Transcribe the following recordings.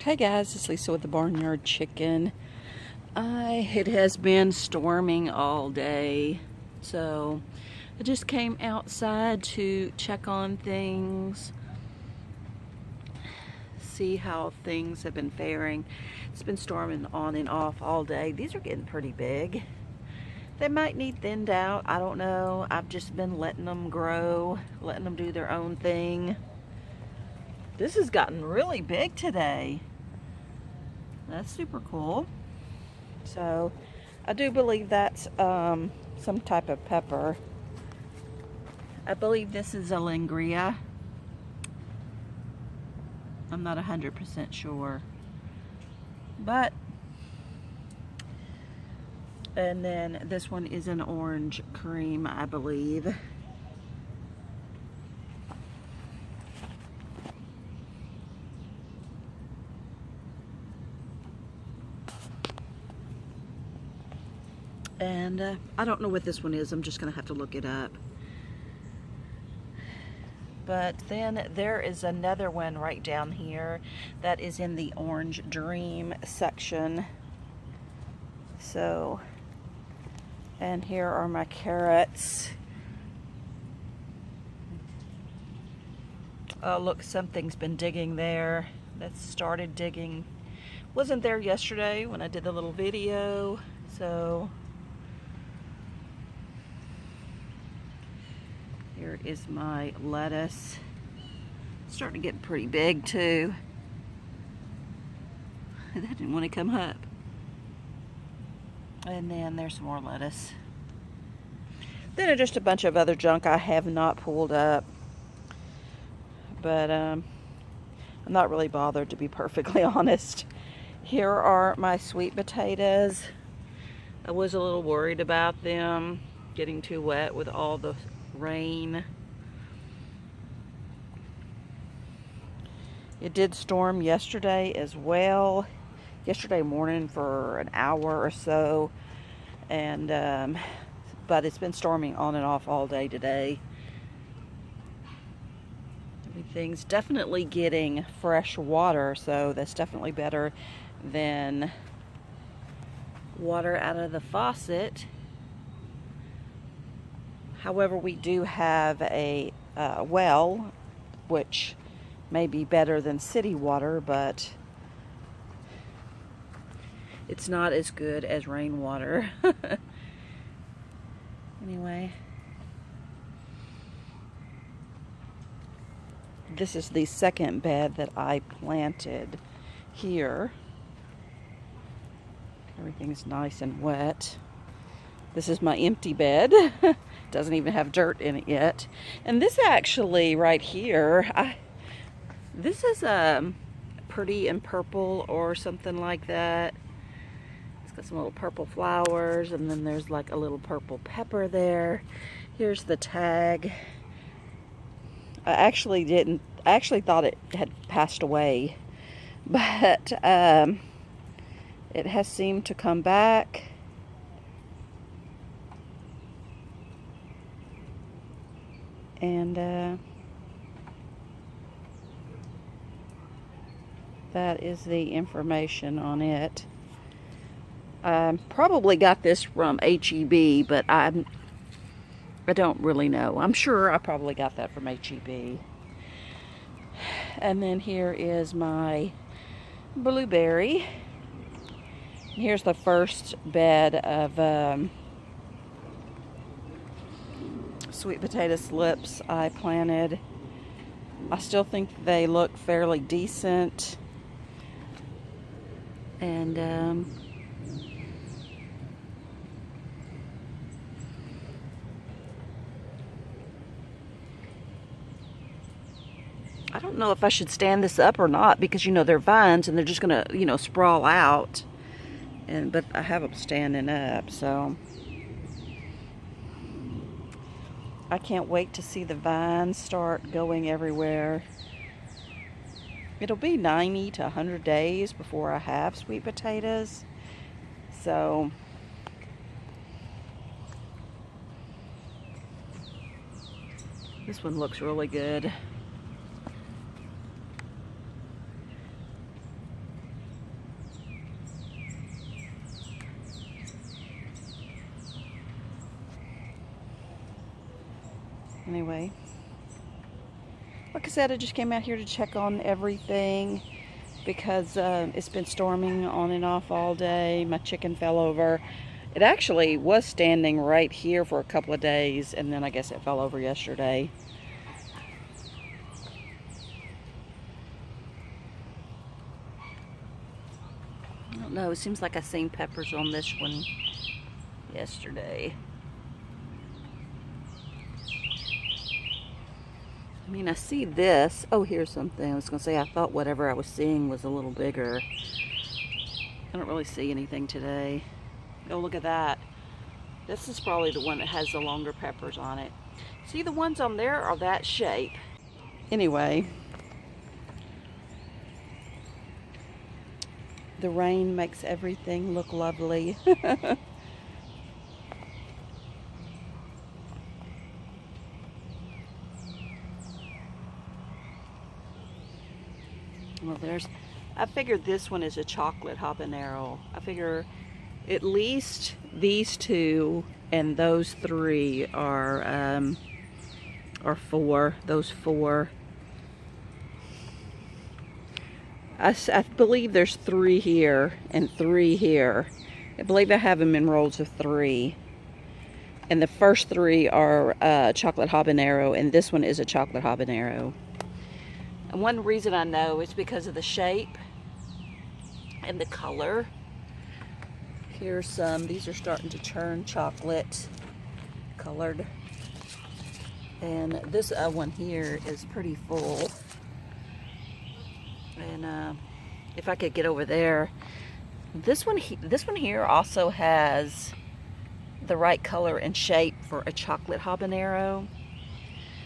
Hey guys, it's Lisa with the Barnyard Chicken. It has been storming all day, so I just came outside to check on things, see how things have been faring. It's been storming on and off all day. These are getting pretty big. They might need thinned out, I don't know. I've just been letting them grow, letting them do their own thing. This has gotten really big today. That's super cool. So I do believe that's some type of pepper. I believe this is a Lingria. I'm not 100% sure. But, and then this one is an orange cream, I believe. And I don't know what this one is. I'm just going to have to look it up. But then there is another one right down here that is in the Orange Dream section. So, and here are my carrots. Oh, look, something's been digging there. That started digging. Wasn't there yesterday when I did the little video. So here is my lettuce. It's starting to get pretty big too. That didn't want to come up. And then there's some more lettuce. Then there's just a bunch of other junk I have not pulled up. But I'm not really bothered, to be perfectly honest. Here are my sweet potatoes. I was a little worried about them getting too wet with all the rain. It did storm yesterday as well. Yesterday morning for an hour or so. And but it's been storming on and off all day today. Everything's definitely getting fresh water, so that's definitely better than water out of the faucet. However, we do have a well, which may be better than city water, but it's not as good as rainwater. Anyway, this is the second bed that I planted here. Everything's nice and wet. This is my empty bed. Doesn't even have dirt in it yet. And this actually right here, this is pretty in purple or something like that. It's got some little purple flowers, and then there's like a little purple pepper there. Here's the tag. I actually thought it had passed away, but it has seemed to come back. And that is the information on it. Probably got this from HEB, but I don't really know. I'm sure I probably got that from HEB. And then here is my blueberry. Here's the first bed of sweet potato slips I planted. I still think they look fairly decent. And I don't know if I should stand this up or not, because they're vines and they're just gonna sprawl out. But I have them standing up, so I can't wait to see the vines start going everywhere. It'll be 90 to 100 days before I have sweet potatoes. So this one looks really good. Anyway, like I said, I just came out here to check on everything because it's been storming on and off all day. My chicken fell over. It actually was standing right here for a couple of days, and then I guess it fell over yesterday. I don't know, it seems like I seen peppers on this one yesterday. I mean, I see this. Oh, here's something. I was going to say, I thought whatever I was seeing was a little bigger. I don't really see anything today. Oh, look at that. This is probably the one that has the longer peppers on it. See, the ones on there are that shape. Anyway, the rain makes everything look lovely. Well, I figured this one is a chocolate habanero. I figure at least these two and those three are four. Those four. I believe there's 3 here and 3 here. I believe I have them in rolls of 3. And the first 3 are chocolate habanero, and this one is a chocolate habanero. And one reason I know is because of the shape and the color. Here's some. These are starting to turn chocolate colored. And this one here is pretty full. And if I could get over there, this one here also has the right color and shape for a chocolate habanero.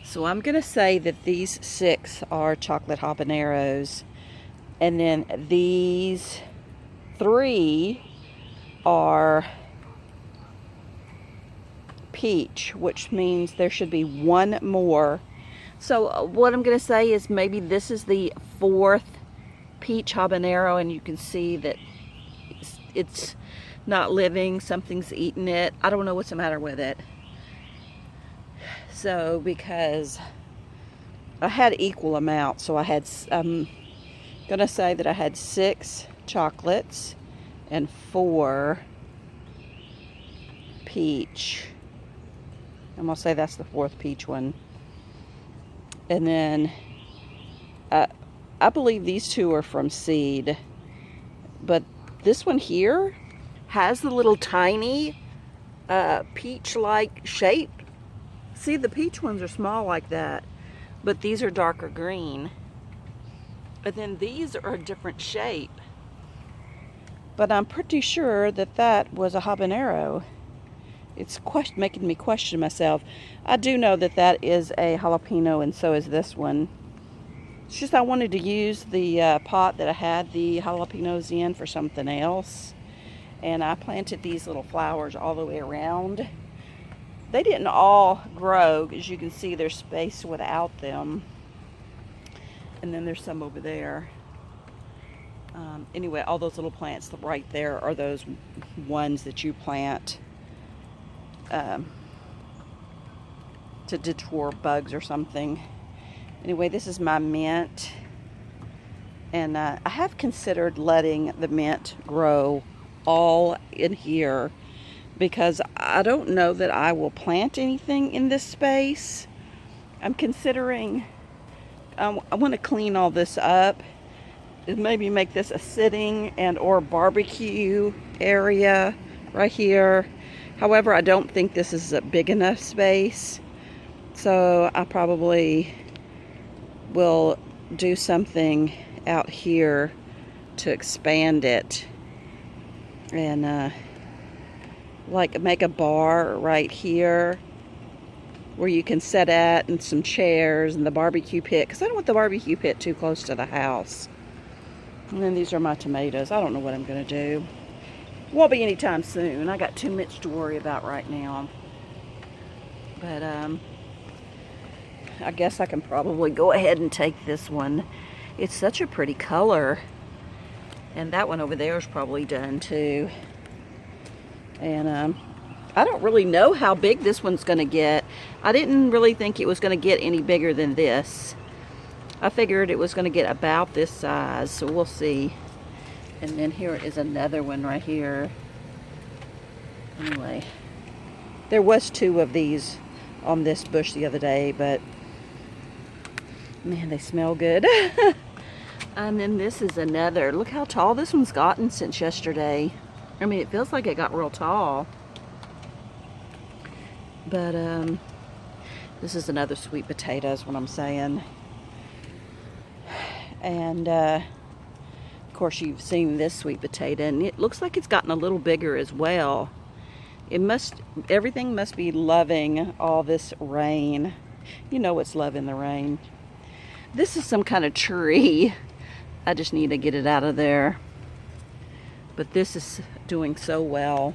So I'm gonna say that these 6 are chocolate habaneros, and then these 3 are peach, which means there should be 1 more. So what I'm gonna say is maybe this is the 4th peach habanero, and you can see that it's not living. Something's eaten it. I don't know what's the matter with it. So because I had equal amounts, so I'm gonna say that I had 6 chocolates and 4 peach. I'm gonna say that's the 4th peach one. And then I believe these 2 are from seed, but this one here has the little tiny peach-like shape. See, the peach ones are small like that, but these are darker green. And then these are a different shape. But I'm pretty sure that that was a habanero. It's making me question myself. I do know that that is a jalapeno, and so is this one. It's just I wanted to use the pot that I had the jalapenos in for something else. And I planted these little flowers all the way around. They didn't all grow. As you can see, there's space without them. And then there's some over there. Anyway, all those little plants right there are those ones that you plant to deter bugs or something. Anyway, this is my mint. And I have considered letting the mint grow all in here, because I don't know that I will plant anything in this space. I'm considering, I want to clean all this up and maybe make this a sitting and or barbecue area right here. However, I don't think this is a big enough space, so I probably will do something out here to expand it, and like make a bar right here where you can sit at, and some chairs and the barbecue pit, because I don't want the barbecue pit too close to the house. And then these are my tomatoes. I don't know what I'm going to do. Won't be anytime soon. I got too much to worry about right now. But I guess I can probably go ahead and take this one. It's such a pretty color. And that one over there is probably done too. And I don't really know how big this one's going to get. I didn't really think it was going to get any bigger than this. I figured it was going to get about this size, so we'll see. And then here is another one right here. Anyway, there was 2 of these on this bush the other day, but man, they smell good. And then this is another. Look how tall this one's gotten since yesterday. I mean, it feels like it got real tall. But this is another sweet potato is what I'm saying. And of course you've seen this sweet potato, and it looks like it's gotten a little bigger as well. Everything must be loving all this rain. You know it's loving the rain. This is some kind of tree. I just need to get it out of there. But this is doing so well.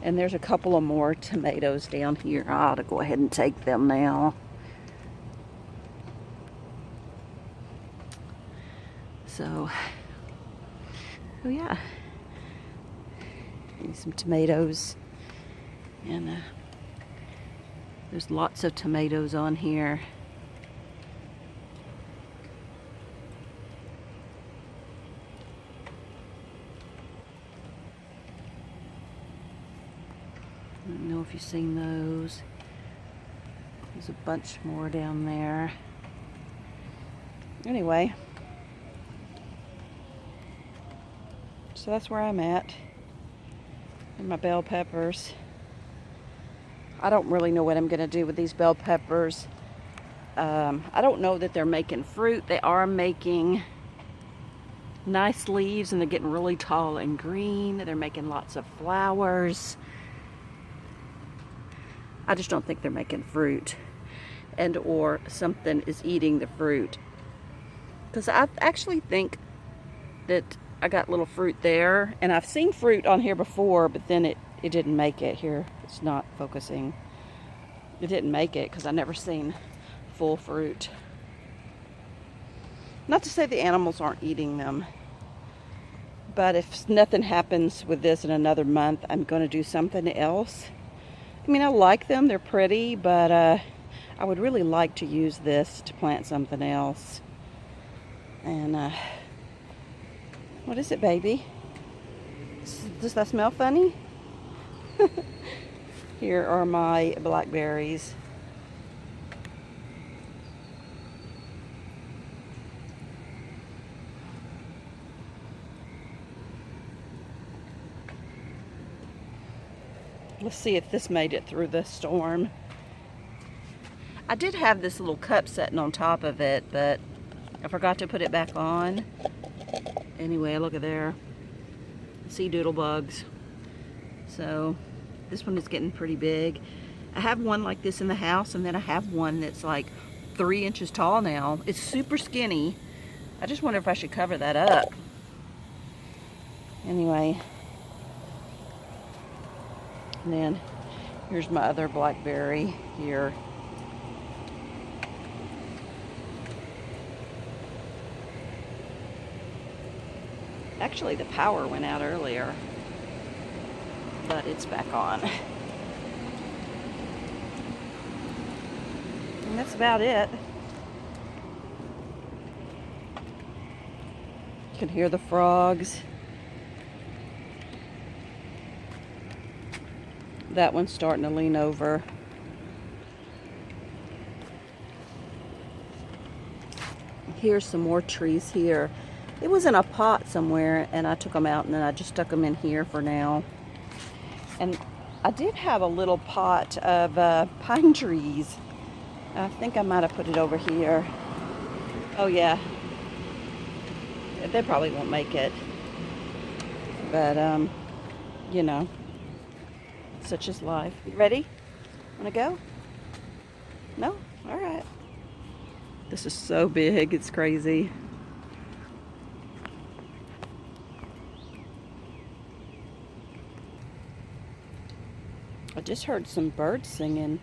And there's a couple of more tomatoes down here. I ought to go ahead and take them now. So, oh yeah. Need some tomatoes. And there's lots of tomatoes on here. I don't know if you've seen those. There's a bunch more down there. Anyway, so that's where I'm at. And my bell peppers. I don't really know what I'm going to do with these bell peppers. I don't know that they're making fruit. They are making nice leaves, and they're getting really tall and green. They're making lots of flowers. I just don't think they're making fruit, and or something is eating the fruit. Because I actually think that I got little fruit there, and I've seen fruit on here before, but then it didn't make it. Here, it's not focusing. It didn't make it because I never seen full fruit. Not to say the animals aren't eating them, but if nothing happens with this in another month, I'm going to do something else. I mean, I like them, they're pretty, but I would really like to use this to plant something else. And what is it, baby? Does that smell funny? Here are my blackberries. Let's see if this made it through the storm. I did have this little cup sitting on top of it, but I forgot to put it back on. Anyway, look at there. Sea doodle bugs. So this one is getting pretty big. I have one like this in the house, and then I have one that's like 3 inches tall now. It's super skinny. I just wonder if I should cover that up. Anyway. And then here's my other blackberry here. Actually, the power went out earlier, but it's back on. And that's about it. You can hear the frogs. That one's starting to lean over. Here's some more trees here. It was in a pot somewhere, and I took them out, and then I just stuck them in here for now. And I did have a little pot of pine trees. I think I might have put it over here. Oh yeah. They probably won't make it. But, you know. Such is life. You ready? Wanna go? No? Alright. This is so big, it's crazy. I just heard some birds singing.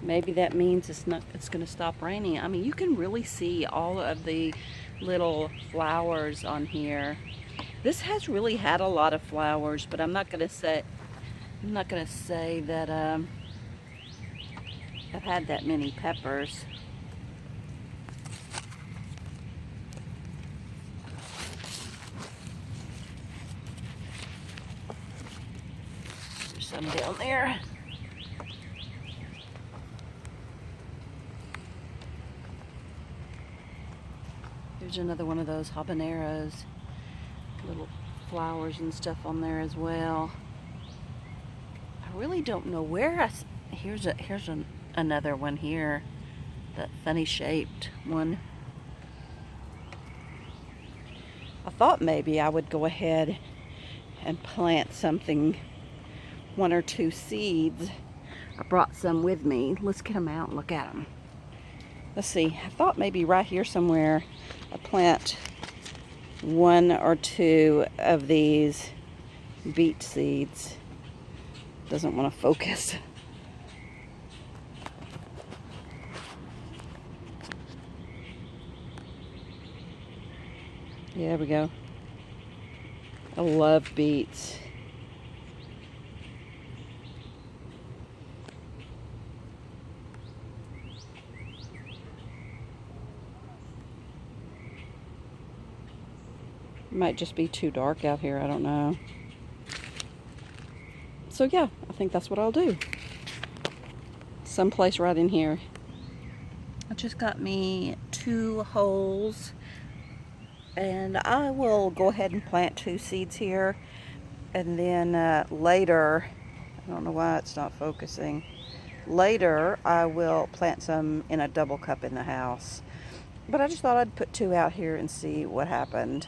Maybe that means it's gonna stop raining. I mean, you can really see all of the little flowers on here. This has really had a lot of flowers, but I'm not gonna say that have had that many peppers. There's some down there. There's another one of those habaneros. Little flowers and stuff on there as well. I really don't know where here's another one here. That funny shaped one. I thought maybe I would go ahead and plant something, 1 or 2 seeds. I brought some with me. Let's get them out and look at them. Let's see. I thought maybe right here somewhere I'd plant 1 or 2 of these beet seeds. Doesn't want to focus. Yeah, there we go. I love beets. It might just be too dark out here, I don't know. So yeah, I think that's what I'll do. Someplace right in here. I just got me 2 holes, and I will go ahead and plant 2 seeds here, and then later, I don't know why it's not focusing, later I will plant some in a double cup in the house. But I just thought I'd put 2 out here and see what happened.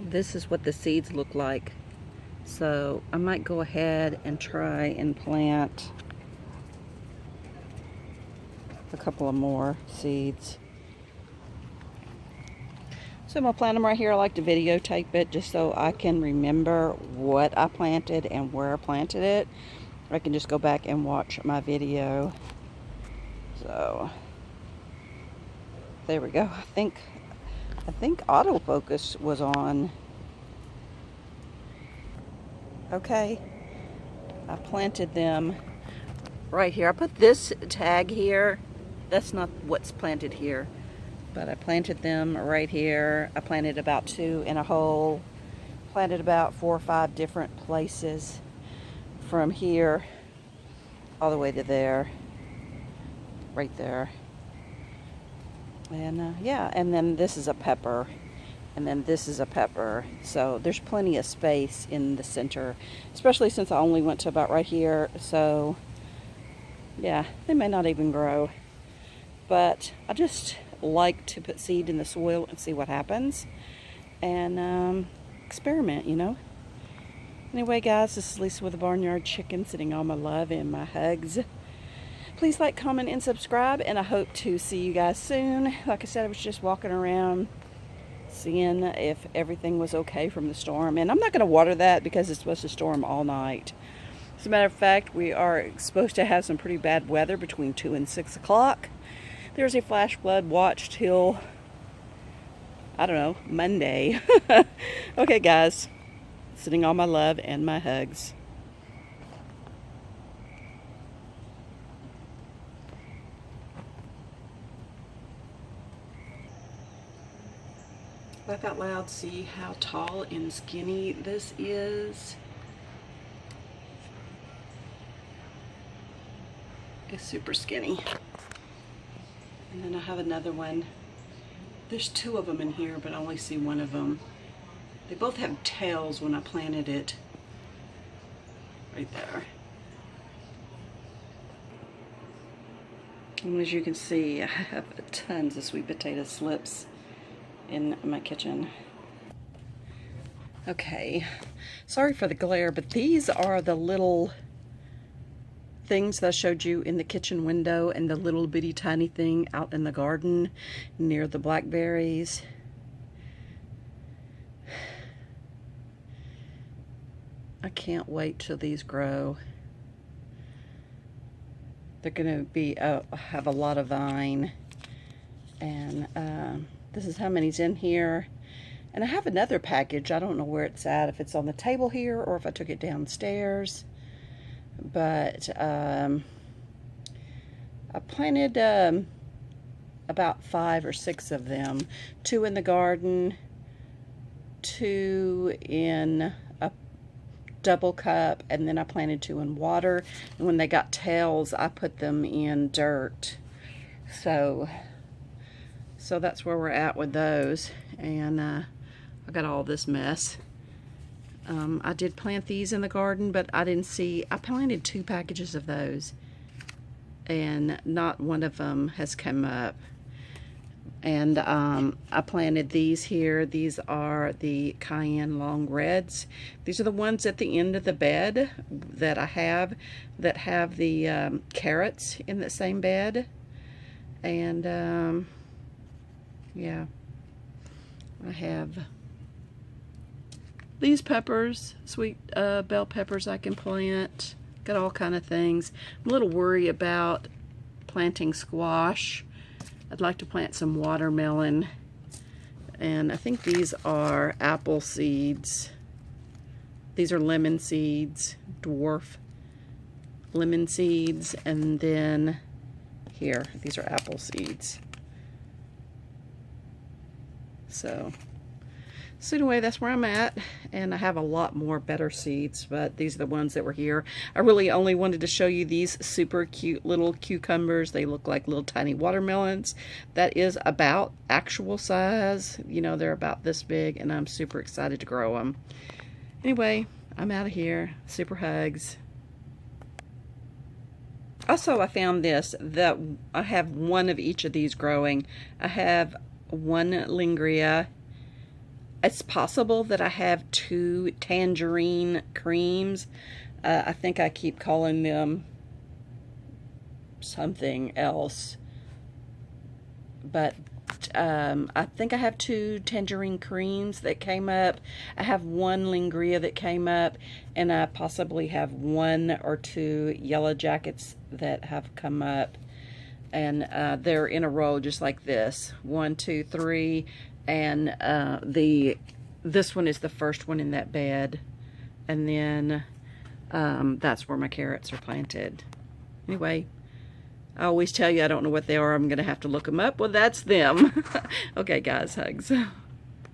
This is what the seeds look like. So I might go ahead and try and plant a couple of more seeds. So I'm going to plant them right here. I like to videotape it just so I can remember what I planted and where I planted it. I can just go back and watch my video. So there we go. I think autofocus was on. Okay, I planted them right here. I put this tag here. That's not what's planted here, but I planted them right here. I planted about 2 in a hole. Planted about 4 or 5 different places from here all the way to there, right there. And yeah, and then this is a pepper, and then this is a pepper. So there's plenty of space in the center, especially since I only went to about right here. So yeah, they may not even grow, but I just like to put seed in the soil and see what happens, and experiment, you know. Anyway guys, this is Lisa with the Barnyard Chicken, sending all my love and my hugs. Please like, comment, and subscribe, and I hope to see you guys soon. Like I said, I was just walking around seeing if everything was okay from the storm. And I'm not going to water that because it's supposed to storm all night. As a matter of fact, we are supposed to have some pretty bad weather between 2 and 6 o'clock. There's a flash flood watch till, I don't know, Monday. Okay guys, sending all my love and my hugs. Laugh out loud, see how tall and skinny this is. It's super skinny. And then I have another one. There's 2 of them in here, but I only see 1 of them. They both have tails when I planted it. Right there. And as you can see, I have tons of sweet potato slips in my kitchen. Okay, sorry for the glare, but these are the little things that I showed you in the kitchen window, and the little bitty tiny thing out in the garden near the blackberries. I can't wait till these grow. They're gonna be have a lot of vine, and this is how many's in here. And I have another package. I don't know where it's at, if it's on the table here or if I took it downstairs. but I planted about 5 or 6 of them. 2 in the garden, 2 in a double cup, and then I planted 2 in water. And when they got tails, I put them in dirt. So that's where we're at with those. And I got all this mess. I did plant these in the garden, but I didn't see, I planted 2 packages of those, and not one of them has come up. And I planted these here. These are the Cayenne Long Reds. These are the ones at the end of the bed that I have, that have the carrots in the same bed. And yeah, I have these peppers, sweet bell peppers I can plant. Got all kind of things. I'm a little worried about planting squash. I'd like to plant some watermelon. And I think these are apple seeds. These are lemon seeds, dwarf lemon seeds. And then here, these are apple seeds. So anyway, that's where I'm at, and I have a lot more better seeds, but these are the ones that were here. I really only wanted to show you these super cute little cucumbers. They look like little tiny watermelons. That is about actual size. You know, they're about this big, and I'm super excited to grow them. Anyway, I'm out of here. Super hugs. Also, I found this, that I have one of each of these growing. I have one Lingria. It's possible that I have 2 tangerine creams. I think I keep calling them something else. But I think I have 2 tangerine creams that came up. I have 1 Lingria that came up. And I possibly have 1 or 2 yellow jackets that have come up. And they're in a row just like this. 1, 2, 3. And this one is the first one in that bed, and then that's where my carrots are planted. Anyway, I always tell you I don't know what they are. I'm gonna have to look them up. Well, that's them. Okay, guys, hugs.